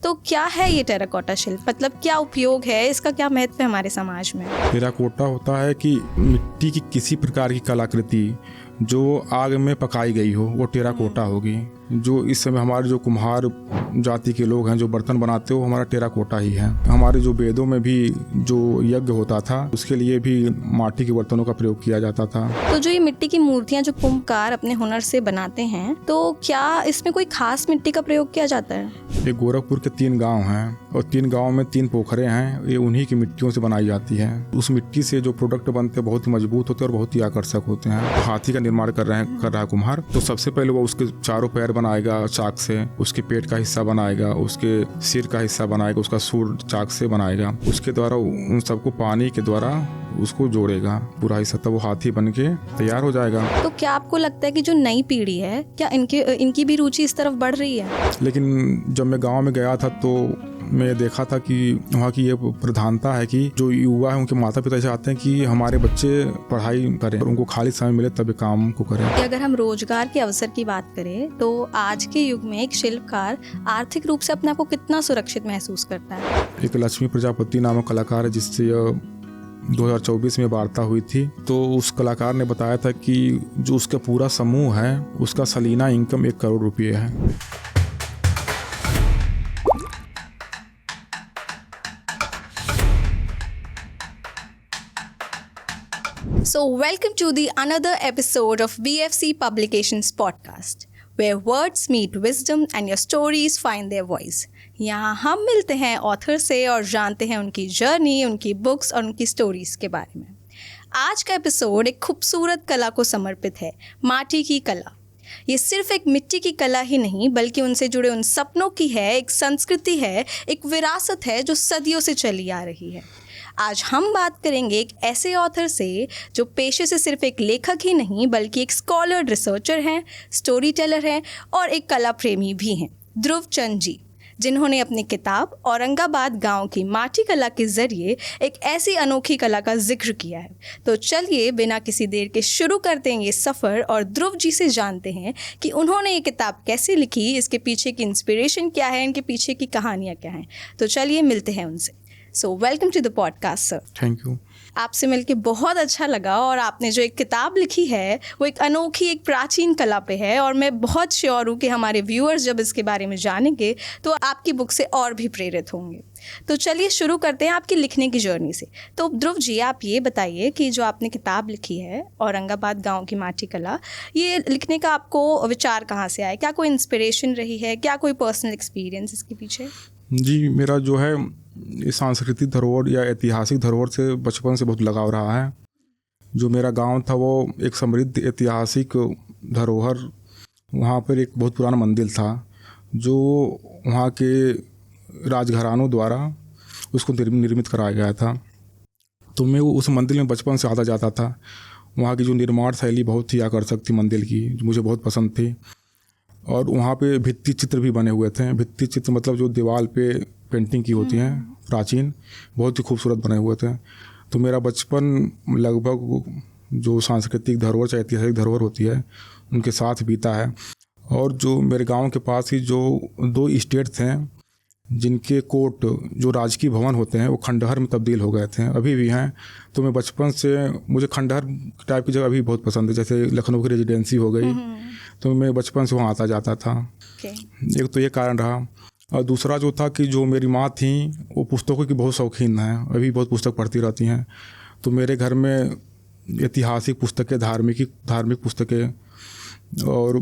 तो क्या है ये टेराकोटा शिल्प, मतलब क्या उपयोग है इसका, क्या महत्व है हमारे समाज में? टेराकोटा होता है कि मिट्टी की किसी प्रकार की कलाकृति जो आग में पकाई गई हो वो टेराकोटा होगी। जो इस समय हमारे जो कुम्हार जाति के लोग हैं जो बर्तन बनाते हो हमारा टेराकोटा ही है। हमारे जो वेदों में भी जो यज्ञ होता था उसके लिए भी माटी के बर्तनों का प्रयोग किया जाता था। तो जो ये मिट्टी की मूर्तियाँ जो कुम्भकार अपने हुनर से बनाते हैं, तो क्या इसमें कोई खास मिट्टी का प्रयोग किया जाता है? ये गोरखपुर के 3 गांव हैं और 3 गांव में 3 पोखरे हैं, ये उन्हीं की मिट्टियों से बनाई जाती है। उस मिट्टी से जो प्रोडक्ट बनते हैं बहुत ही मजबूत होते हैं और बहुत ही आकर्षक होते हैं। हाथी का निर्माण कर रहा है कुम्हार, तो सबसे पहले वो उसके चारों पैर बनाएगा चाक से, उसके पेट का हिस्सा बनाएगा, उसके सिर का हिस्सा बनाएगा, उसका सूंड चाक से बनाएगा, उसके द्वारा उन सबको पानी के द्वारा उसको जोड़ेगा पूरा हिस्सा, तब वो हाथी बन के तैयार हो जाएगा। तो क्या आपको लगता है कि जो नई पीढ़ी है क्या इनकी भी रुचि इस तरफ बढ़ रही है? लेकिन जब मैं गांव में गया था तो मैं देखा था कि वहाँ की ये प्रधानता है कि जो युवा है उनके माता पिता चाहते हैं कि हमारे बच्चे पढ़ाई करें और उनको खाली समय मिले तब काम को करें। अगर हम रोजगार के अवसर की बात करें तो आज के युग में एक शिल्पकार आर्थिक रूप से अपने आप को कितना सुरक्षित महसूस करता है? एक लक्ष्मी प्रजापति नामक कलाकार है जिससे 2024 में वार्ता हुई थी, तो उस कलाकार ने बताया था कि जो उसका पूरा समूह है उसका सालाना इनकम 1 करोड़ रुपये है। So welcome to the another episode of BFC Publications podcast, where words meet wisdom and your stories find their voice. यहाँ हम मिलते हैं ऑथर से और जानते हैं उनकी जर्नी, उनकी बुक्स और उनकी स्टोरीज के बारे में। आज का एपिसोड एक खूबसूरत कला को समर्पित है, माटी की कला। ये सिर्फ एक मिट्टी की कला ही नहीं बल्कि उनसे जुड़े उन सपनों की है, एक संस्कृति है, एक विरासत है जो सदियों से चली आ रही है। आज हम बात करेंगे एक ऐसे ऑथर से जो पेशे से सिर्फ एक लेखक ही नहीं बल्कि एक स्कॉलर, रिसर्चर हैं, स्टोरी टेलर हैं और एक कला प्रेमी भी हैं, ध्रुव चंद जी, जिन्होंने अपनी किताब औरंगाबाद गांव की माटी कला के ज़रिए एक ऐसी अनोखी कला का जिक्र किया है। तो चलिए बिना किसी देर के शुरू करते हैं ये सफ़र और ध्रुव जी से जानते हैं कि उन्होंने ये किताब कैसे लिखी, इसके पीछे की इंस्पिरेशन क्या है, इनके पीछे की कहानियाँ क्या हैं। तो चलिए मिलते हैं उनसे। So welcome to the podcast sir. Thank you. आपसे मिलके बहुत अच्छा लगा और आपने जो एक किताब लिखी है वो एक अनोखी, एक प्राचीन कला पे है और मैं बहुत श्योर हूँ कि हमारे व्यूअर्स जब इसके बारे में जानेंगे तो आपकी बुक से और भी प्रेरित होंगे। तो चलिए शुरू करते हैं आपकी लिखने की जर्नी से। तो ध्रुव जी, आप ये बताइए कि जो आपने किताब लिखी है औरंगाबाद गाँव की माटी कला, ये लिखने का आपको विचार कहाँ से आया? क्या कोई इंस्पिरेशन रही है, क्या कोई पर्सनल एक्सपीरियंस इसके पीछे? जी, मेरा जो है सांस्कृतिक धरोहर या ऐतिहासिक धरोहर से बचपन से बहुत लगाव रहा है। जो मेरा गांव था वो एक समृद्ध ऐतिहासिक धरोहर, वहाँ पर एक बहुत पुराना मंदिर था जो वहाँ के राजघरानों द्वारा उसको निर्मित कराया गया था। तो मैं उस मंदिर में बचपन से आता जाता था। वहाँ की जो निर्माण शैली बहुत ही आकर्षक थी मंदिर की, जो मुझे बहुत पसंद थी। और वहाँ पे भित्ति चित्र भी बने हुए थे। भित्ति चित्र मतलब जो दीवार पे पेंटिंग की होती हैं प्राचीन, बहुत ही खूबसूरत बने हुए थे। तो मेरा बचपन लगभग जो सांस्कृतिक धरोहर चाहे ऐतिहासिक धरोहर होती है उनके साथ बीता है। और जो मेरे गांव के पास ही जो 2 स्टेट थे जिनके कोर्ट जो राजकीय भवन होते हैं वो खंडहर में तब्दील हो गए थे, अभी भी हैं। तो मैं बचपन से, मुझे खंडहर टाइप की जगह अभी बहुत पसंद है, जैसे लखनऊ की रेजिडेंसी हो गई, तो मैं बचपन से वहाँ आता जाता था। एक तो ये कारण रहा। और दूसरा जो था कि जो मेरी माँ थी वो पुस्तकों की बहुत शौकीन हैं, अभी बहुत पुस्तक पढ़ती रहती हैं। तो मेरे घर में ऐतिहासिक पुस्तकें, धार्मिक पुस्तकें और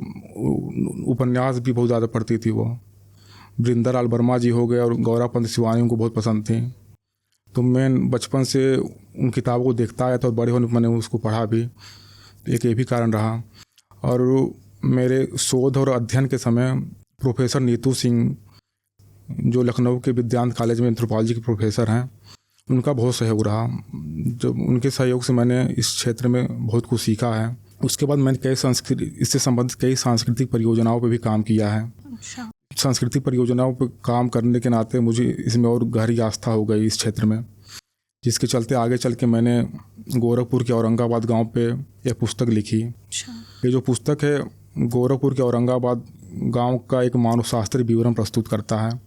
उपन्यास भी बहुत ज़्यादा पढ़ती थी वो। वृंदालाल वर्मा जी हो गए और गौरापंत शिवानी उनको बहुत पसंद थी। तो मैं बचपन से उन किताबों को देखता आया था और बड़े होने पर मैंने उसको पढ़ा भी। एक ये भी कारण रहा। और मेरे शोध और अध्ययन के समय प्रोफेसर नीतू सिंह जो लखनऊ के विज्ञान कॉलेज में एंथ्रोपोलॉजी के प्रोफेसर हैं, उनका बहुत सहयोग रहा। जब उनके सहयोग से मैंने इस क्षेत्र में बहुत कुछ सीखा है। उसके बाद मैंने इससे संबंधित कई सांस्कृतिक परियोजनाओं पर भी काम किया है। अच्छा। सांस्कृतिक परियोजनाओं पर काम करने के नाते मुझे इसमें और गहरी आस्था हो गई इस क्षेत्र में, जिसके चलते आगे चल के मैंने गोरखपुर के औरंगाबाद गांव पे यह पुस्तक लिखी। ये जो पुस्तक है गोरखपुर के औरंगाबाद गांव का एक मानव शास्त्रीय विवरण प्रस्तुत करता है।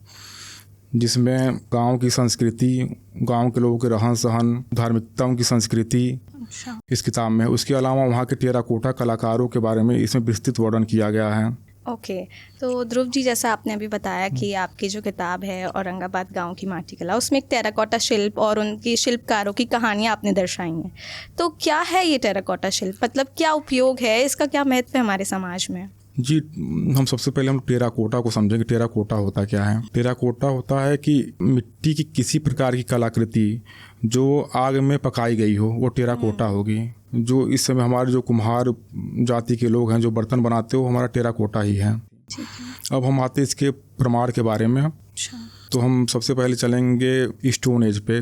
जिसमें गांव की संस्कृति, गांव के लोगों के रहन सहन, धार्मिकताओं की संस्कृति इस किताब में है। उसके अलावा वहाँ के टेराकोटा कलाकारों के बारे में इसमें विस्तृत वर्णन किया गया है। ओके तो ध्रुव जी, जैसा आपने अभी बताया कि आपकी जो किताब है औरंगाबाद गांव की माटी कला, उसमें एक टेराकोटा शिल्प और उनकी शिल्पकारों की कहानियां आपने दर्शाई हैं। तो क्या है ये टेराकोटा शिल्प, मतलब क्या उपयोग है इसका, क्या महत्व है हमारे समाज में? जी, हम सबसे पहले हम टेराकोटा को समझेंगे। टेराकोटा होता क्या है? टेराकोटा होता है कि मिट्टी की किसी प्रकार की कलाकृति जो आग में पकाई गई हो, वो टेराकोटा होगी। जो इस समय हमारे जो कुम्हार जाति के लोग हैं जो बर्तन बनाते हो, हमारा टेराकोटा ही है। अब हम आते इसके प्रमाण के बारे में। तो हम सबसे पहले चलेंगे स्टोन एज पे,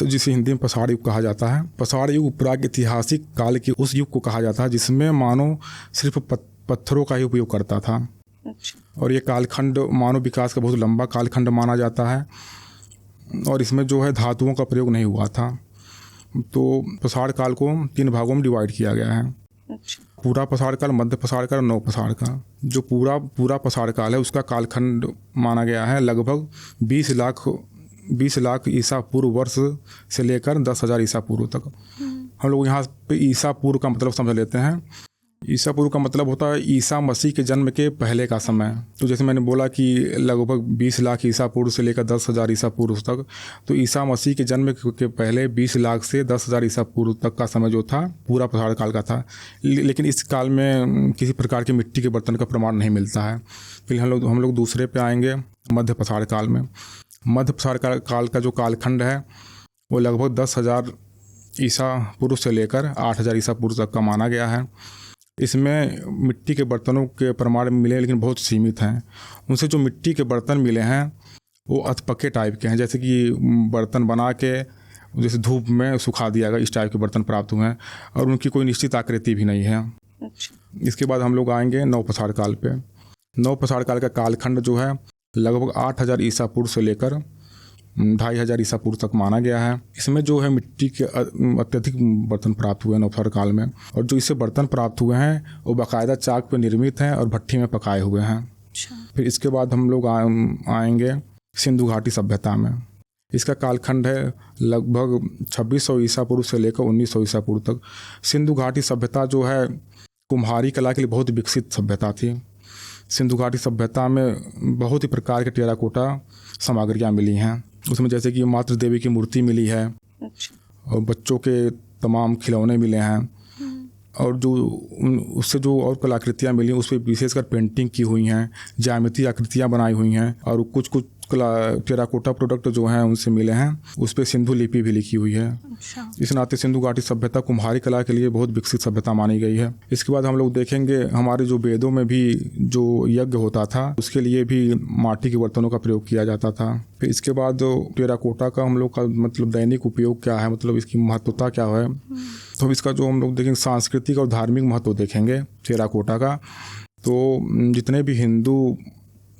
जिसे हिंदी में पसाड़ युग कहा जाता है। पसाड़ युग प्रागैतिहासिक काल के उस युग को कहा जाता है जिसमें मानव सिर्फ पत्थरों का ही उपयोग करता था। और ये कालखंड मानव विकास का बहुत लंबा कालखंड माना जाता है और इसमें जो है धातुओं का प्रयोग नहीं हुआ था। तो पसाड़ काल को 3 भागों में डिवाइड किया गया है। पूरा पसाड़ काल, मध्य पसाड़ काल, नव पसाड़ काल। जो पूरा पसाड़ काल है उसका कालखंड माना गया है लगभग 20 लाख ईसा पूर्व वर्ष से लेकर 10,000 ईसा पूर्व तक। हम लोग यहाँ पे ईसा पूर्व का मतलब समझ लेते हैं। ईसा पूर्व का मतलब होता है ईसा मसीह के जन्म के पहले का समय। तो जैसे मैंने बोला कि लगभग 20 लाख ईसा पूर्व से लेकर 10,000 ईसा पूर्व तक, तो ईसा मसीह के जन्म के पहले 20 लाख से 10,000 ईसा पूर्व तक का समय जो था पूरा पसाड़ काल का था। लेकिन इस काल में किसी प्रकार के मिट्टी के बर्तन का प्रमाण नहीं मिलता है। फिर हम लोग दूसरे पे आएंगे, मध्य पसाड़ काल में। मध्य पसाड़ काल का जो कालखंड है वो लगभग 10,000 ईसा पूर्व से लेकर 8,000 ईसा पूर्व तक का माना गया है। इसमें मिट्टी के बर्तनों के प्रमाण मिले लेकिन बहुत सीमित हैं। उनसे जो मिट्टी के बर्तन मिले हैं वो अधपके टाइप के हैं, जैसे कि बर्तन बना के जैसे धूप में सुखा दिया गया, इस टाइप के बर्तन प्राप्त हुए हैं और उनकी कोई निश्चित आकृति भी नहीं है। इसके बाद हम लोग आएंगे नव पसाड़ काल पे। नव पसाड़ काल का कालखंड जो है लगभग 8,000 ईसा पूर्व से लेकर 2,500 ईसा पूर्व तक माना गया है। इसमें जो है मिट्टी के अत्यधिक बर्तन प्राप्त हुए हैं नवपसाड़ काल में, और जो इससे बर्तन प्राप्त हुए हैं वो बाकायदा चाक पर निर्मित हैं और भट्ठी में पकाए हुए हैं। फिर इसके बाद हम लोग आएंगे सिंधु घाटी सभ्यता में। इसका कालखंड है लगभग 2600 ईसा पूर्व से लेकर 1900 ईसा पूर्व तक। सिंधु घाटी सभ्यता जो है कुम्हारी कला के लिए बहुत विकसित सभ्यता थी। सिंधु घाटी सभ्यता में बहुत ही प्रकार के टेराकोटा सामग्रियाँ मिली हैं। उसमें जैसे कि मातृ देवी की मूर्ति मिली है और बच्चों के तमाम खिलौने मिले हैं, और जो उससे जो और कलाकृतियाँ मिली उस पर विशेषकर पेंटिंग की हुई हैं, ज्यामितीय आकृतियाँ बनाई हुई हैं, और कुछ टेराकोटा प्रोडक्ट जो हैं उनसे मिले हैं, उस पर सिंधु लिपि भी लिखी हुई है। इस नाते सिंधु घाटी सभ्यता कुम्हारी कला के लिए बहुत विकसित सभ्यता मानी गई है। इसके बाद हम लोग देखेंगे हमारे जो वेदों में भी जो यज्ञ होता था उसके लिए भी माटी के बर्तनों का प्रयोग किया जाता था। फिर इसके बाद टेराकोटा का हम लोग का मतलब दैनिक उपयोग क्या है, मतलब इसकी महत्वता क्या है, तो इसका जो हम लोग देखेंगे सांस्कृतिक और धार्मिक महत्व देखेंगे टेराकोटा का। तो जितने भी हिंदू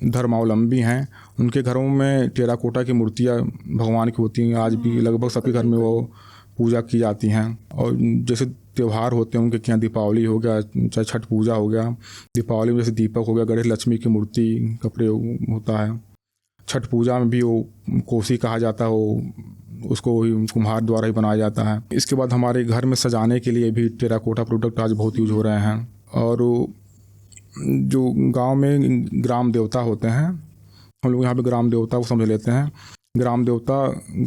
धर्मावलंबी हैं उनके घरों में टेराकोटा की मूर्तियाँ भगवान की होती हैं। आज भी लगभग सभी घर में वो पूजा की जाती हैं। और जैसे त्यौहार होते हैं उनके क्या, दीपावली हो गया, चाहे छठ पूजा हो गया, दीपावली में जैसे दीपक हो गया, गणेश लक्ष्मी की मूर्ति का प्रयोग होता है। छठ पूजा में भी वो कोसी कहा जाता है, वो उसको कुम्हार द्वारा ही बनाया जाता है। इसके बाद हमारे घर में सजाने के लिए भी टेराकोटा प्रोडक्ट आज बहुत यूज हो रहे हैं। और जो गांव में ग्राम देवता होते हैं, हम लोग यहाँ पे ग्राम देवता को समझ लेते हैं। ग्राम देवता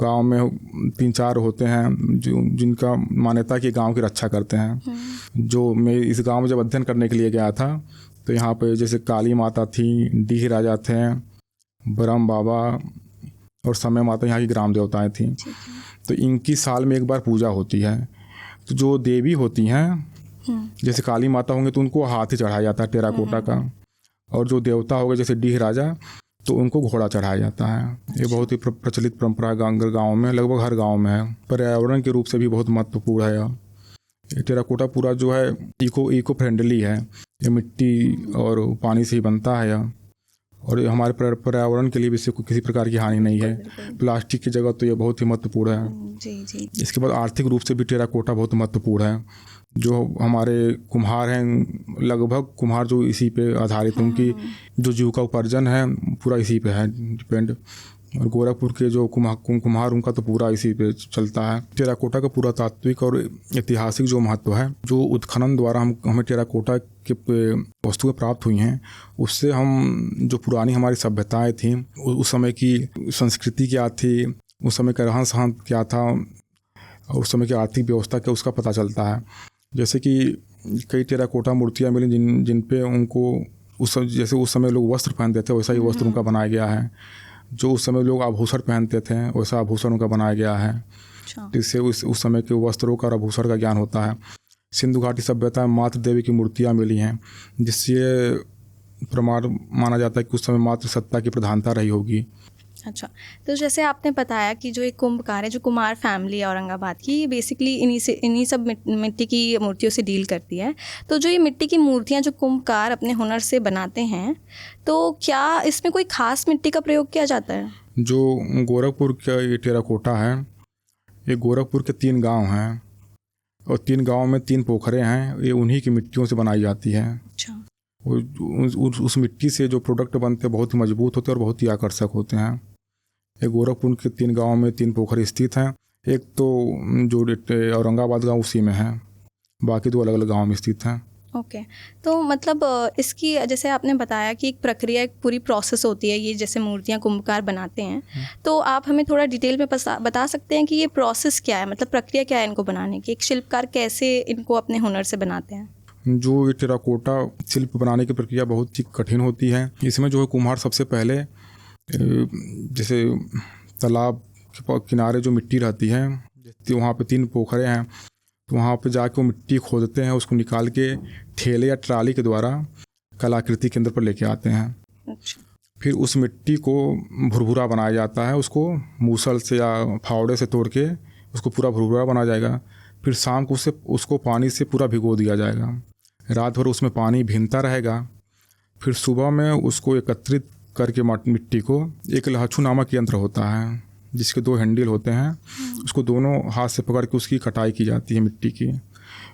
गांव में 3-4 होते हैं जो जिनका मान्यता कि गांव की रक्षा करते हैं। जो मैं इस गांव में जब अध्ययन करने के लिए गया था तो यहाँ पे जैसे काली माता थी, डीह राजा थे, ब्रह्म बाबा और समय माता यहाँ की ग्राम देवताएँ थीं। तो इनकी साल में एक बार पूजा होती है। तो जो देवी होती हैं जैसे काली माता होंगे तो उनको हाथी चढ़ाया जाता है टेराकोटा का, और जो देवता हो गए जैसे डीह राजा तो उनको घोड़ा चढ़ाया जाता है। ये बहुत ही प्रचलित परंपरा गांव में, लगभग हर गांव में है। पर्यावरण के रूप से भी बहुत महत्वपूर्ण है। ये टेराकोटा पूरा जो है इको फ्रेंडली है। ये मिट्टी और पानी से ही बनता है और ये हमारे पर्यावरण के लिए भी इससे किसी प्रकार की हानि नहीं है। प्लास्टिक की जगह तो ये बहुत ही महत्वपूर्ण है। जी जी। इसके बाद आर्थिक रूप से भी टेराकोटा बहुत महत्वपूर्ण है। जो हमारे कुम्हार हैं, लगभग कुम्हार जो इसी पे आधारित हैं, उनकी जो जीविका उपार्जन है पूरा इसी पे है डिपेंड। और गोरखपुर के जो कुम्हार उनका तो पूरा इसी पे चलता है। टेराकोटा का पूरा तात्विक और ऐतिहासिक जो महत्व है, जो उत्खनन द्वारा हमें टेराकोटा के वस्तुएं प्राप्त हुई हैं, उससे हम जो पुरानी हमारी सभ्यताएं थी, उस समय की संस्कृति क्या थी, उस समय का रहन सहन क्या था, और उस समय की आर्थिक व्यवस्था क्या, उसका पता चलता है। जैसे कि कई टेराकोटा मूर्तियाँ मिली जिन पे उनको जैसे उस समय लोग वस्त्र पहनते थे वैसा ही वस्त्र उनका बनाया गया है। जो उस समय लोग आभूषण पहनते थे वैसा आभूषण उनका बनाया गया है, जिससे उस समय के वस्त्रों का और आभूषण का ज्ञान होता है। सिंधु घाटी सभ्यता में मातृ देवी की मूर्तियाँ मिली हैं, जिससे प्रमाण माना जाता है कि उस समय मातृ सत्ता की प्रधानता रही होगी। अच्छा, तो जैसे आपने बताया कि जो एक कुंभकार है, जो कुमार फैमिली है औरंगाबाद की, बेसिकली इन्हीं सब मिट्टी की मूर्तियों से डील करती है। तो जो ये मिट्टी की मूर्तियाँ जो कुंभकार अपने हुनर से बनाते हैं, तो क्या इसमें कोई खास मिट्टी का प्रयोग किया जाता है? जो गोरखपुर का ये टेराकोटा है, ये गोरखपुर के 3 गांव हैं और 3 गांव में 3 पोखरें हैं। ये उन्हीं की मिट्टियों से बनाई जाती है। अच्छा। उस मिट्टी से जो प्रोडक्ट बनते हैं बहुत ही मजबूत होते हैं और बहुत ही आकर्षक होते हैं। एक गोरखपुर के 3 गाँव में 3 पोखर स्थित हैं। एक तो जो औरंगाबाद गांव उसी में है, बाकी 2 अलग अलग गाँव में स्थित हैं। ओके, तो मतलब इसकी जैसे आपने बताया कि एक प्रक्रिया, एक पूरी प्रोसेस होती है, ये जैसे मूर्तियाँ कुंभकार बनाते हैं, तो आप हमें थोड़ा डिटेल में बता सकते हैं कि ये प्रोसेस क्या है, मतलब प्रक्रिया क्या है इनको बनाने की? एक शिल्पकार कैसे इनको अपने हुनर से बनाते हैं? जो ये टेराकोटा शिल्प बनाने की प्रक्रिया बहुत ही कठिन होती है। इसमें जो है कुम्हार सबसे पहले जैसे तालाब के किनारे जो मिट्टी रहती है, वहाँ पे 3 पोखरें हैं, तो वहाँ पे जाके वो मिट्टी खोदते हैं, उसको निकाल के ठेले या ट्राली के द्वारा कलाकृति केंद्र पर लेके आते हैं। अच्छा। फिर उस मिट्टी को भुरभुरा बनाया जाता है, उसको मूसल से या फावड़े से तोड़ के उसको पूरा भुरभुरा बनाया जाएगा। फिर शाम को उसको पानी से पूरा भिगो दिया जाएगा, रात भर उसमें पानी भीनता रहेगा। फिर सुबह में उसको एकत्रित करके मिट्टी को एक लहछू नामक यंत्र होता है, जिसके 2 हैंडल होते हैं, उसको दोनों हाथ से पकड़ के उसकी कटाई की जाती है मिट्टी की।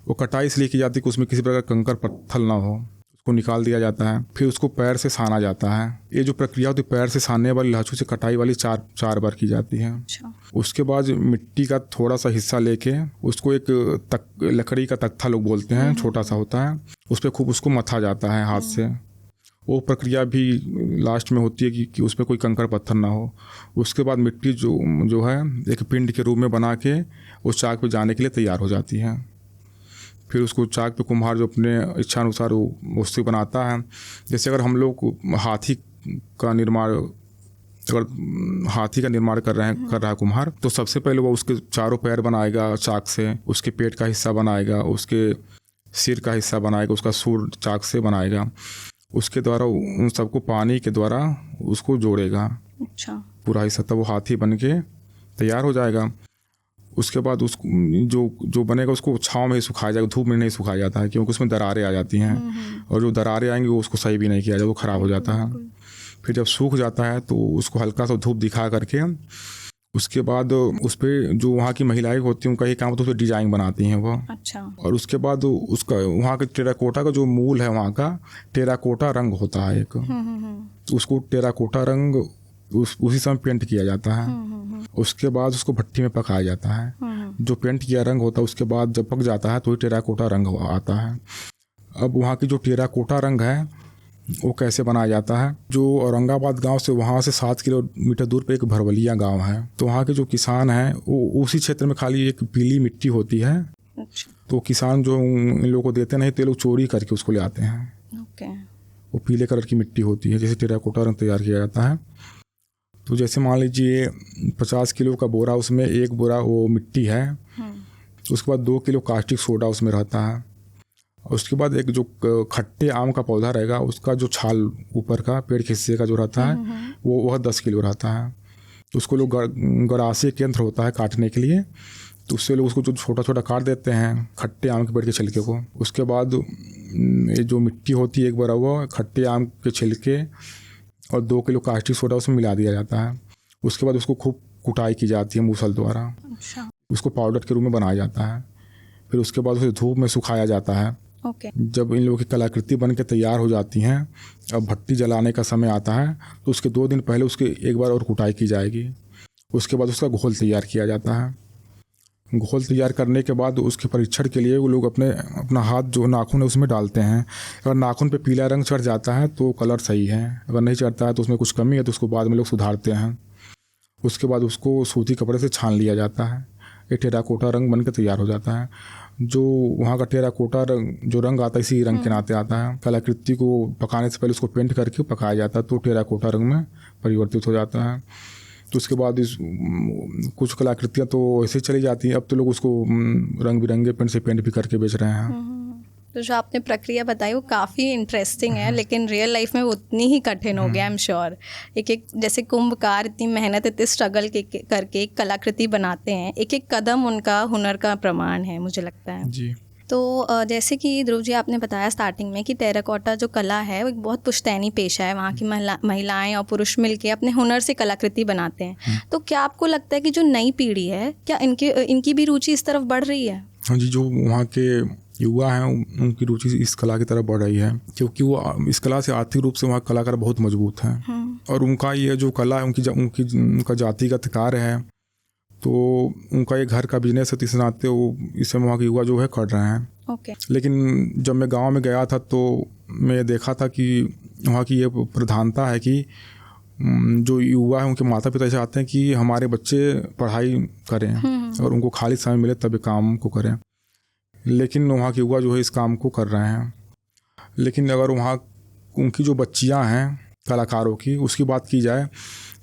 वो कटाई इसलिए की जाती है कि उसमें किसी प्रकार कंकर पत्थर ना हो, उसको निकाल दिया जाता है। फिर उसको पैर से साना जाता है। ये जो प्रक्रिया होती है पैर से सानने वाली, लहछू से कटाई वाली 4 बार की जाती है। अच्छा। उसके बाद मिट्टी का थोड़ा सा हिस्सा लेके उसको एक लकड़ी का तख्ता लोग बोलते हैं, छोटा सा होता है, उस पर खूब उसको मथा जाता है हाथ से। वो प्रक्रिया भी लास्ट में होती है कि उस पर कोई कंकर पत्थर ना हो। उसके बाद मिट्टी जो है एक पिंड के रूप में बना के उस चाक पे जाने के लिए तैयार हो जाती है। फिर उसको चाक पे कुम्हार जो अपने इच्छा अनुसार वस्तु बनाता है। जैसे अगर हम लोग हाथी का निर्माण कर रहा है कुम्हार, तो सबसे पहले वो उसके चारों पैर बनाएगा चाक से, उसके पेट का हिस्सा बनाएगा, उसके सिर का हिस्सा बनाएगा, उसका सूर चाक से बनाएगा। उसके द्वारा उन सबको पानी के द्वारा उसको जोड़ेगा। अच्छा। पूरा हिस्सा, तब वो हाथी बन के तैयार हो जाएगा। उसके बाद उसको जो बनेगा उसको छाँव में ही सुखाया जाएगा, धूप में नहीं सुखाया जाता है, क्योंकि उसमें दरारें आ जाती हैं, और जो दरारें आएंगी वो उसको सही भी नहीं किया जाएगा, वो ख़राब हो जाता है। फिर जब सूख जाता है तो उसको हल्का सा धूप दिखा करके उसके बाद उस पर जो वहाँ की महिलाएं होती हैं उनका ये काम होता है, उस पर डिजाइन बनाती हैं वो। अच्छा। और उसके बाद उसका वहाँ के टेराकोटा का जो मूल है, वहाँ का टेराकोटा रंग होता है एक, उसको टेराकोटा रंग उसी समय पेंट किया जाता है। उसके बाद उसको भट्टी में पकाया जाता है। जो पेंट किया रंग होता है उसके बाद जब पक जाता है तो ही टेराकोटा रंग आता है। अब वहाँ की जो टेराकोटा रंग है वो कैसे बनाया जाता है, जो औरंगाबाद गांव से वहाँ से 7 किलोमीटर दूर पे एक भरवलिया गांव है, तो वहाँ के जो किसान हैं वो उसी क्षेत्र में खाली एक पीली मिट्टी होती है। अच्छा। तो किसान जो इन लोगों को देते नहीं, तो ये लोग चोरी करके उसको ले आते हैं। ओके। वो पीले कलर की मिट्टी होती है, जैसे टेराकोटा रंग तैयार किया जाता है। तो जैसे मान लीजिए 50 किलो का बोरा, उसमें 1 बोरा वो मिट्टी है, उसके बाद 2 किलो कास्टिक सोडा उसमें रहता है। उसके बाद एक जो खट्टे आम का पौधा रहेगा उसका जो छाल ऊपर का पेड़ के हिस्से का जो रहता है वह 10 किलो रहता है। उसको लोग गड़ासे के यंत्र होता है काटने के लिए, तो उससे लोग उसको जो छोटा छोटा काट देते हैं खट्टे आम के पेड़ के छिलके को। उसके बाद ये जो मिट्टी होती है एक बार वो खट्टे आम के छिलके और 2 किलो कास्टिक सोडा उसमें मिला दिया जाता है। उसके बाद उसको खूब कुटाई की जाती है मूसल द्वारा। अच्छा। उसको पाउडर के रूप में बनाया जाता है। फिर उसके बाद उसे धूप में सुखाया जाता है। ओके। जब इन लोगों की कलाकृति बन के तैयार हो जाती हैं, अब भट्टी जलाने का समय आता है तो उसके 2 दिन पहले उसकी एक बार और कुटाई की जाएगी। उसके बाद उसका घोल तैयार किया जाता है। घोल तैयार करने के बाद उसके परीक्षण के लिए वो लोग अपना हाथ जो नाखून है उसमें डालते हैं। अगर नाखून पे पीला रंग चढ़ जाता है तो कलर सही है, अगर नहीं चढ़ता है तो उसमें कुछ कमी है तो उसको बाद में लोग सुधारते हैं। उसके बाद उसको सूती कपड़े से छान लिया जाता है। ये टेराकोटा रंग बन के तैयार हो जाता है। जो वहाँ का टेराकोटा रंग जो रंग आता है इसी रंग के नाते आता है। कलाकृति को पकाने से पहले उसको पेंट करके पकाया जाता है तो टेराकोटा रंग में परिवर्तित हो जाता है। तो उसके बाद कुछ कलाकृतियाँ तो ऐसे चली जाती हैं। अब तो लोग उसको रंग बिरंगे पेंट से पेंट भी करके बेच रहे हैं। तो जो आपने प्रक्रिया बताई वो काफ़ी इंटरेस्टिंग है, लेकिन रियल लाइफ में वो उतनी ही कठिन हो गया, आई एम श्योर। एक जैसे कुंभकार इतनी मेहनत इतनी स्ट्रगल करके एक कलाकृति बनाते हैं, एक एक कदम उनका हुनर का प्रमाण है मुझे लगता है जी। तो जैसे कि ध्रुव जी आपने बताया स्टार्टिंग में कि टेराकोटा जो कला है वो एक बहुत पुश्तैनी पेशा है। वहाँ की महिलाएं और पुरुष मिलके अपने हुनर से कलाकृति बनाते हैं। तो क्या आपको लगता है कि जो नई पीढ़ी है क्या इनकी भी रुचि इस तरफ बढ़ रही है? हाँ जी, जो वहाँ के युवा हैं उनकी रुचि इस कला की तरफ बढ़ रही है, क्योंकि वो इस कला से आर्थिक रूप से वहाँ कलाकार बहुत मजबूत हैं। और उनका ये जो कला है उनका जातिगत कार्य है, तो उनका ये घर का बिजनेस है, इस नाते वो इसे वहाँ के युवा जो है कर रहे हैं। ओके। लेकिन जब मैं गांव में गया था तो मैं देखा था कि वहाँ की ये प्रधानता है कि जो युवा है उनके माता पिता चाहते हैं कि हमारे बच्चे पढ़ाई करें और उनको खाली समय मिले तब काम को करें। लेकिन वहाँ के युवा जो है इस काम को कर रहे हैं। लेकिन अगर वहाँ उनकी जो बच्चियाँ हैं कलाकारों की उसकी बात की जाए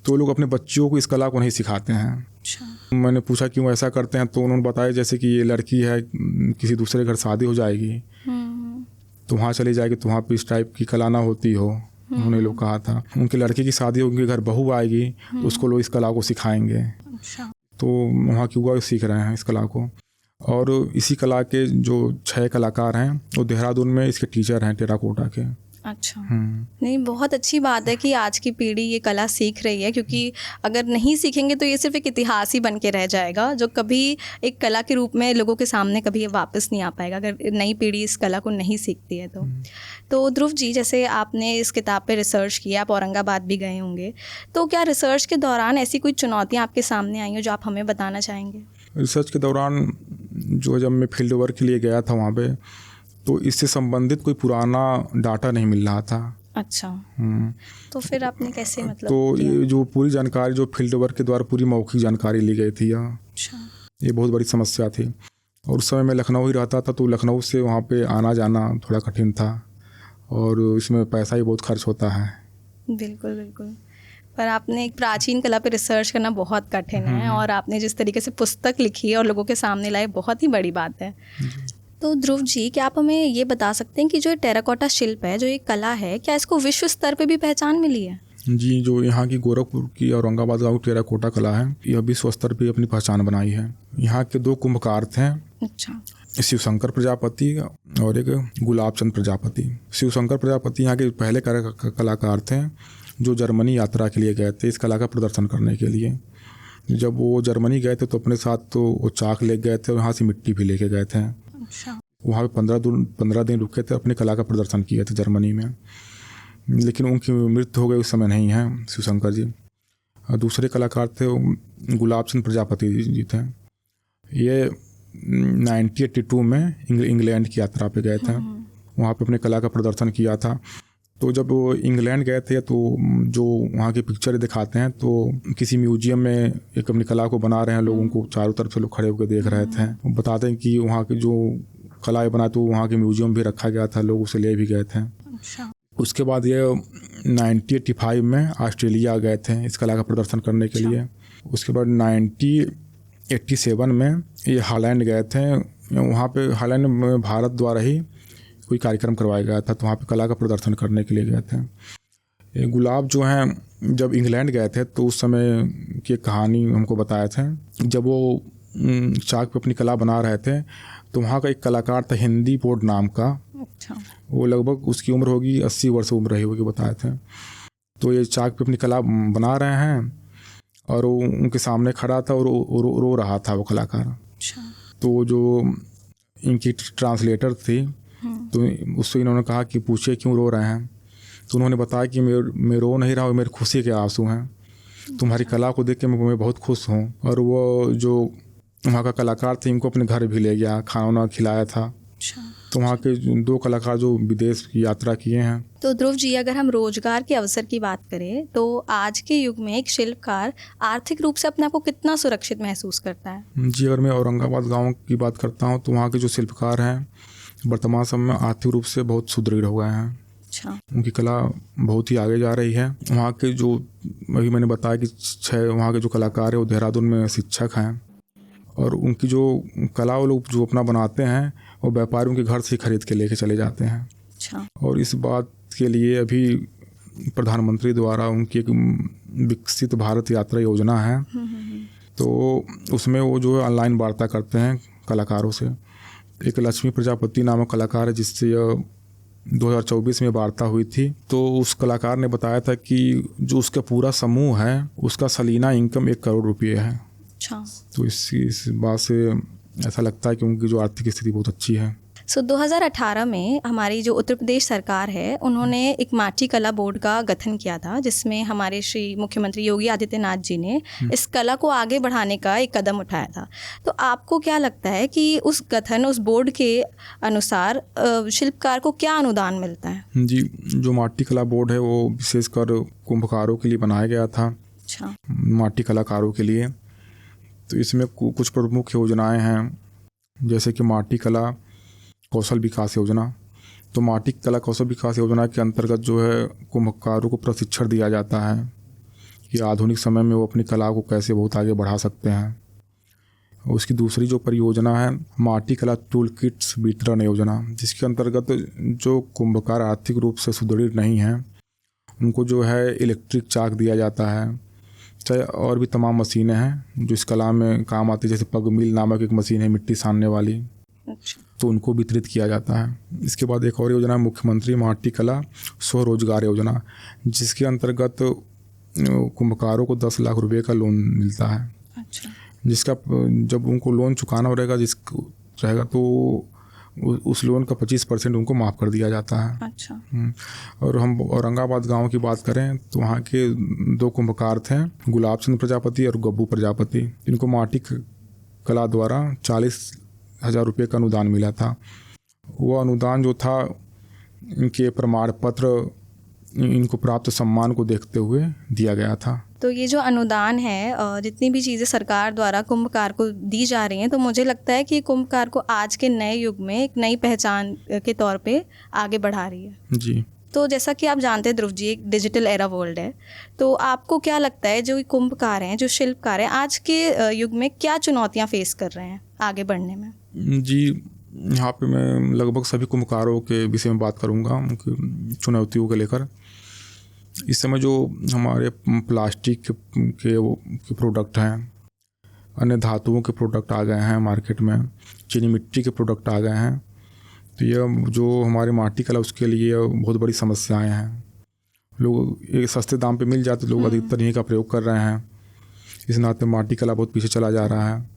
तो लोग अपने बच्चियों को इस कला को नहीं सिखाते हैं। अच्छा। मैंने पूछा क्यों ऐसा करते हैं तो उन्होंने बताया जैसे कि ये लड़की है किसी दूसरे घर शादी हो जाएगी तो वहाँ चली जाएगी तो वहाँ पे इस टाइप की कला ना होती हो, उन्होंने लोग कहा था। उनके लड़के की शादी होगी, घर बहू आएगी तो उसको लोग इस कला को सिखाएंगे। अच्छा। तो वहाँ के युवा सीख रहे हैं इस कला को। और इसी कला के जो 6 कलाकार हैं वो देहरादून में इसके टीचर हैं टेराकोटा के। अच्छा। नहीं, बहुत अच्छी बात है कि आज की पीढ़ी ये कला सीख रही है, क्योंकि अगर नहीं सीखेंगे तो ये सिर्फ एक इतिहास ही बन के रह जाएगा जो कभी एक कला के रूप में लोगों के सामने कभी वापस नहीं आ पाएगा अगर नई पीढ़ी इस कला को नहीं सीखती है। तो ध्रुव जी, जैसे आपने इस किताब पे रिसर्च किया, आप औरंगाबाद भी गए होंगे, तो क्या रिसर्च के दौरान ऐसी कोई चुनौतियाँ आपके सामने आई हो जो आप हमें बताना चाहेंगे? रिसर्च के दौरान जब मैं फील्ड वर्क के लिए गया था वहाँ पे तो इससे संबंधित कोई पुराना डाटा नहीं मिल रहा था। अच्छा। तो फिर आपने कैसे तो ये जो पूरी जानकारी जो फील्ड वर्क के द्वारा पूरी मौखिक जानकारी ली गई थी, अच्छा, ये बहुत बड़ी समस्या थी। और उस समय मैं लखनऊ ही रहता था तो लखनऊ से वहाँ पे आना जाना थोड़ा कठिन था और इसमें पैसा ही बहुत खर्च होता है। बिल्कुल बिल्कुल। पर आपने एक प्राचीन कला पे रिसर्च करना बहुत कठिन है और आपने जिस तरीके से पुस्तक लिखी है और लोगों के सामने लाई, बहुत ही बड़ी बात है। तो ध्रुव जी, क्या आप हमें ये बता सकते हैं कि जो टेराकोटा शिल्प है, जो एक कला है, क्या इसको विश्व स्तर पे भी पहचान मिली है? जी, जो यहाँ की गोरखपुर की औरंगाबाद गाँव टेराकोटा कला है, यह विश्व स्तर पे अपनी पहचान बनाई है। यहाँ के 2 कुंभकार थे। अच्छा। शिवशंकर प्रजापति और एक गुलाबचंद प्रजापति। शिवशंकर प्रजापति यहाँ के पहले कलाकार थे जो जर्मनी यात्रा के लिए गए थे इस कला का प्रदर्शन करने के लिए। जब वो जर्मनी गए थे तो अपने साथ तो वो चाक ले गए थे और यहाँ से मिट्टी भी लेके गए थे। अच्छा। वहाँ पे 15 दिन रुके थे, अपनी कला का प्रदर्शन किए थे जर्मनी में। लेकिन उनकी मृत्यु हो गई, उस समय नहीं है शिवशंकर जी। और दूसरे कलाकार थे गुलाबचंद प्रजापति जी थे। ये 1982 में इंग्लैंड की यात्रा पे गए थे, वहाँ पे अपने कला का प्रदर्शन किया था। तो जब वो इंग्लैंड गए थे तो जो वहाँ की पिक्चर दिखाते हैं तो किसी म्यूजियम में एक अपनी कला को बना रहे हैं, लोगों को चारों तरफ से लोग खड़े होकर देख रहे थे। बताते हैं कि वहाँ की जो कला बना तो वहाँ के म्यूजियम भी रखा गया था, लोग उसे ले भी गए थे। अच्छा। उसके बाद ये 1985 में ऑस्ट्रेलिया गए थे इस कला का प्रदर्शन करने के लिए। उसके बाद 1987 में ये हॉलैंड गए थे। वहाँ पे हॉलैंड में भारत द्वारा ही कोई कार्यक्रम करवाया गया था तो वहाँ पे कला का प्रदर्शन करने के लिए गए थे। ये गुलाब जो हैं जब इंग्लैंड गए थे तो उस समय की कहानी हमको बताए थे। जब वो चाक पे अपनी कला बना रहे थे तो वहाँ का एक कलाकार था हिंदी बोर्ड नाम का। अच्छा। वो लगभग उसकी उम्र होगी 80 वर्ष उम्र रही होगी बताए थे। तो ये चाक पे अपनी कला बना रहे हैं और वो उनके सामने खड़ा था और रो रहा था वो कलाकार। अच्छा। तो जो इनकी ट्रांसलेटर थी तो उससे इन्होंने कहा कि पूछिए क्यों रो रहे हैं। तो उन्होंने बताया कि मैं रो नहीं रहा हूँ, मेरे खुशी के आंसू हैं, तुम्हारी कला को देख के मैं बहुत खुश हूँ। और वो जो वहाँ का कलाकार थे इनको अपने घर भी ले गया, खाना वाना खिलाया था। अच्छा। तो वहाँ के 2 कलाकार जो विदेश की यात्रा किए हैं। तो ध्रुव जी, अगर हम रोजगार के अवसर की बात करें तो आज के युग में एक शिल्पकार आर्थिक रूप से अपने आप को कितना सुरक्षित महसूस करता है? जी, अगर मैं औरंगाबाद गांव की बात करता हूं तो वहाँ के जो शिल्पकार हैं वर्तमान समय में आर्थिक रूप से बहुत सुदृढ़ हो गए हैं। अच्छा। उनकी कला बहुत ही आगे जा रही है। वहाँ के जो अभी मैंने बताया कि 6 वहाँ के जो कलाकार हैं वो देहरादून में शिक्षक हैं और उनकी जो कला वो लोग जो अपना बनाते हैं वो व्यापारियों के घर से खरीद के लेके चले जाते हैं। अच्छा। और इस बात के लिए अभी प्रधानमंत्री द्वारा उनकी एक विकसित भारत यात्रा योजना है। तो उसमें वो जो है ऑनलाइन वार्ता करते हैं कलाकारों से। एक लक्ष्मी प्रजापति नामक कलाकार है जिससे 2024 में वार्ता हुई थी। तो उस कलाकार ने बताया था कि जो उसका पूरा समूह है उसका सालाना इनकम 1 करोड़ रुपये है। अच्छा। तो इस बात से ऐसा लगता है कि उनकी जो आर्थिक स्थिति बहुत अच्छी है। 2018 में हमारी जो उत्तर प्रदेश सरकार है उन्होंने एक माटी कला बोर्ड का गठन किया था जिसमें हमारे श्री मुख्यमंत्री योगी आदित्यनाथ जी ने इस कला को आगे बढ़ाने का एक कदम उठाया था। तो आपको क्या लगता है कि उस बोर्ड के अनुसार शिल्पकार को क्या अनुदान मिलता है? जी, जो माटी कला बोर्ड है वो विशेषकर कुंभकारों के लिए बनाया गया था। अच्छा। माटी कलाकारों के लिए। तो इसमें कुछ प्रमुख योजनाएं हैं जैसे कि माटी कला कौशल विकास योजना। तो माटी कला कौशल विकास योजना के अंतर्गत जो है कुम्भकारों को प्रशिक्षण दिया जाता है कि आधुनिक समय में वो अपनी कला को कैसे बहुत आगे बढ़ा सकते हैं। उसकी दूसरी जो परियोजना है माटी कला टूल किट्स वितरण योजना, जिसके अंतर्गत जो कुम्भकार आर्थिक रूप से सुदृढ़ नहीं हैं उनको जो है इलेक्ट्रिक चाक दिया जाता है। चाहे और भी तमाम मशीनें हैं जो इस कला में काम आती है, जैसे पग मिल नामक एक मशीन है मिट्टी सानने वाली। अच्छा। तो उनको वितरित किया जाता है। इसके बाद एक और योजना है मुख्यमंत्री माटी कला स्वरोजगार योजना, जिसके अंतर्गत कुम्भकारों को 10 लाख रुपए का लोन मिलता है। अच्छा। जिसका जब उनको लोन चुकाना रहेगा तो उस लोन का 25% उनको माफ़ कर दिया जाता है। अच्छा। और हम औरंगाबाद गांव की बात करें तो वहाँ के 2 कुम्भकार थे, गुलाब चंद प्रजापति और गब्बू प्रजापति। इनको माटी कला द्वारा 40,000 रुपये का अनुदान मिला था। वो अनुदान जो था इनके प्रमाण पत्र इनको प्राप्त सम्मान को देखते हुए दिया गया था। तो ये जो अनुदान है, जितनी भी चीज़ें सरकार द्वारा कुम्भकार को दी जा रही हैं, तो मुझे लगता है कि कुम्भकार को आज के नए युग में एक नई पहचान के तौर पे आगे बढ़ा रही है। जी। तो जैसा कि आप जानते हैं ध्रुव जी, एक डिजिटल एरा वर्ल्ड है, तो आपको क्या लगता है जो कुम्भकार हैं, जो शिल्पकार हैं, आज के युग में क्या चुनौतियाँ फेस कर रहे हैं आगे बढ़ने में? जी, यहाँ पे मैं लगभग सभी कुम्भकारों के विषय में बात करूँगा, उनकी चुनौतियों को लेकर। इस समय जो हमारे प्लास्टिक के प्रोडक्ट हैं, अन्य धातुओं के प्रोडक्ट आ गए हैं मार्केट में, चीनी मिट्टी के प्रोडक्ट आ गए हैं। तो यह जो हमारे माटी कला उसके लिए बहुत बड़ी समस्याएं हैं। लोग एक सस्ते दाम पे मिल जाते, लोग अधिकतर इन्हीं का प्रयोग कर रहे हैं। इस नाते माटी कला बहुत पीछे चला जा रहा है।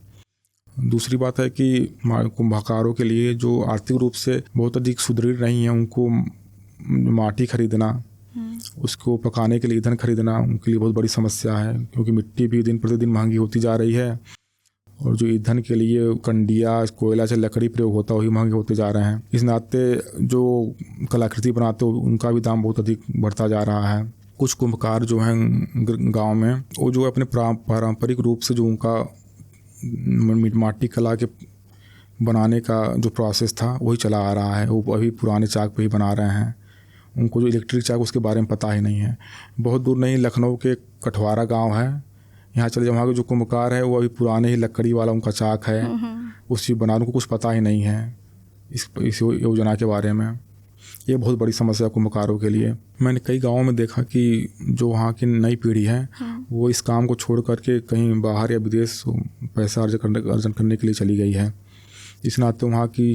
दूसरी बात है कि कुम्भकारों के लिए जो आर्थिक रूप से बहुत अधिक सुदृढ़ नहीं है, उनको माटी खरीदना, उसको पकाने के लिए ईंधन खरीदना उनके लिए बहुत बड़ी समस्या है, क्योंकि मिट्टी भी दिन प्रतिदिन महंगी होती जा रही है और जो ईंधन के लिए कंडिया कोयला से लकड़ी प्रयोग होता है वही महंगे होते जा रहे हैं। इस नाते जो कलाकृति बनाते हो उनका भी दाम बहुत अधिक बढ़ता जा रहा है। कुछ कुम्भकार जो हैं गाँव में वो जो अपने पारंपरिक रूप से जो उनका माटी कला के बनाने का जो प्रोसेस था वही चला आ रहा है। वो अभी पुराने चाक पे ही बना रहे हैं। उनको जो इलेक्ट्रिक चाक उसके बारे में पता ही नहीं है। बहुत दूर नहीं, लखनऊ के कठवारा गांव है, यहाँ चले जाओ, वहाँ के जो कुम्भकार है वो अभी पुराने ही लकड़ी वाला उनका चाक है, उसी बनाने को कुछ पता ही नहीं है इस योजना के बारे में। ये बहुत बड़ी समस्या कुम्भकारों के लिए। मैंने कई गाँवों में देखा कि जो वहाँ की नई पीढ़ी है वो इस काम को छोड़ करके कहीं बाहर या विदेश पैसा अर्जन करने के लिए चली गई है। इस नाते वहाँ की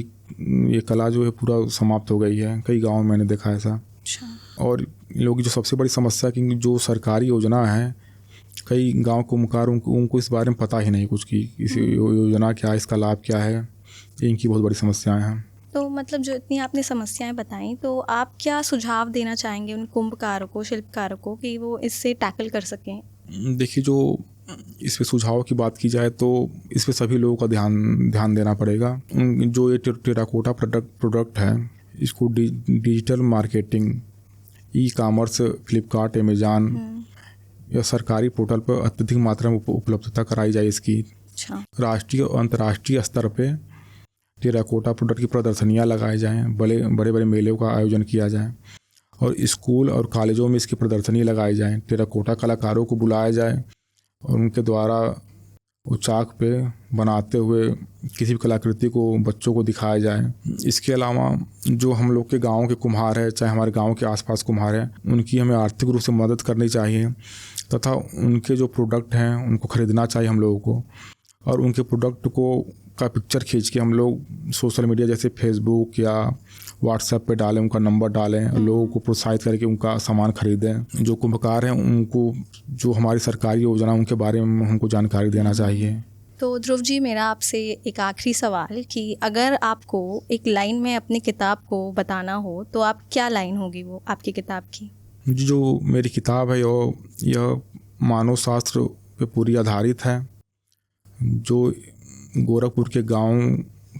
ये कला जो है पूरा समाप्त हो गई है। कई गाँव में मैंने देखा ऐसा। अच्छा। और इन लोगों की जो सबसे बड़ी समस्या कि जो सरकारी योजना है, कई गांव कुम्भकार उनको इस बारे में पता ही नहीं कुछ कि इस योजना क्या है, इसका लाभ क्या है। इनकी बहुत बड़ी समस्याएं हैं। तो मतलब जो इतनी आपने समस्याएं बताई, तो आप क्या सुझाव देना चाहेंगे उन कुंभकारों को, शिल्पकारों को, कि वो इससे टैकल कर सकें? देखिए, जो इस पे सुझाव की बात की जाए तो इस पे सभी लोगों का ध्यान देना पड़ेगा। जो ये टेराकोटा प्रोडक्ट है, इसको digital marketing, e commerce, Flipkart, Amazon या सरकारी पोर्टल पर अत्यधिक मात्रा में उपलब्धता कराई जाए इसकी। अच्छा। राष्ट्रीय और अंतर्राष्ट्रीय स्तर पे टेराकोटा प्रोडक्ट की प्रदर्शनियाँ लगाए जाएँ, बड़े बड़े मेलों का आयोजन किया जाए और स्कूल और कॉलेजों में इसकी प्रदर्शनी लगाई जाए। टेराकोटा कलाकारों को बुलाया जाए और उनके द्वारा वो चाक पे बनाते हुए किसी भी कलाकृति को बच्चों को दिखाया जाए। इसके अलावा जो हम लोग के गाँव के कुम्हार हैं, चाहे हमारे गाँव के आसपास कुम्हार हैं, उनकी हमें आर्थिक रूप से मदद करनी चाहिए तथा उनके जो प्रोडक्ट हैं उनको ख़रीदना चाहिए हम लोगों को। और उनके प्रोडक्ट का पिक्चर खींच के हम लोग सोशल मीडिया जैसे फेसबुक या व्हाट्सएप पे डालें, उनका नंबर डालें और लोगों को प्रोत्साहित करके उनका सामान खरीदें। जो कुंभकार हैं उनको जो हमारी सरकारी योजना उनके बारे में हमको जानकारी देना चाहिए। तो ध्रुव जी, मेरा आपसे एक आखिरी सवाल कि अगर आपको एक लाइन में अपनी किताब को बताना हो तो आप क्या लाइन होगी वो आपकी किताब की? जो मेरी किताब है यह मानव शास्त्र पे पूरी आधारित है, जो गोरखपुर के गांव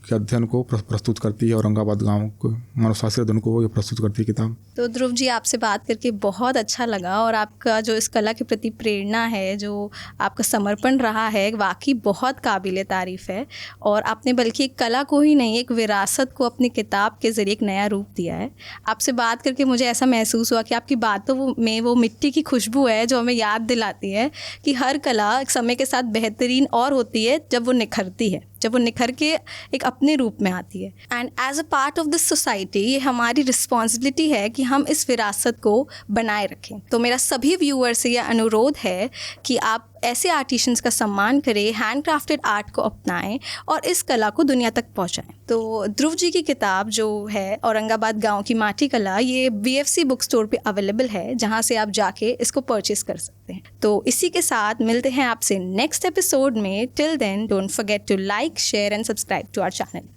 के अध्ययन को प्रस्तुत करती है, औरंगाबाद गांव को मानवशास्त्री अध्ययन को ये प्रस्तुत करती है किताब। तो ध्रुव जी, आपसे बात करके बहुत अच्छा लगा और आपका जो इस कला के प्रति प्रेरणा है, जो आपका समर्पण रहा है, वाकई बहुत काबिले तारीफ़ है। और आपने बल्कि एक कला को ही नहीं, एक विरासत को अपनी किताब के ज़रिए एक नया रूप दिया है। आपसे बात करके मुझे ऐसा महसूस हुआ कि आपकी बातों में वो मिट्टी की खुशबू है जो हमें याद दिलाती है कि हर कला एक समय के साथ बेहतरीन और होती है जब वो निखरती है, जब वो निखर के एक अपने रूप में आती है। And as a part of this society ये हमारी रिस्पॉन्सिबिलिटी है कि हम इस विरासत को बनाए रखें। तो मेरा सभी व्यूअर से यह अनुरोध है कि आप ऐसे आर्टिशंस का सम्मान करें, हैंडक्राफ्टेड आर्ट को अपनाएं और इस कला को दुनिया तक पहुंचाएं। तो ध्रुव जी की किताब जो है औरंगाबाद गांव की माटी कला, ये VFC बुक स्टोर पे अवेलेबल है, जहां से आप जाके इसको परचेस कर सकते हैं। तो इसी के साथ मिलते हैं आपसे नेक्स्ट एपिसोड में। Till then, don't forget to like, share and subscribe to our channel.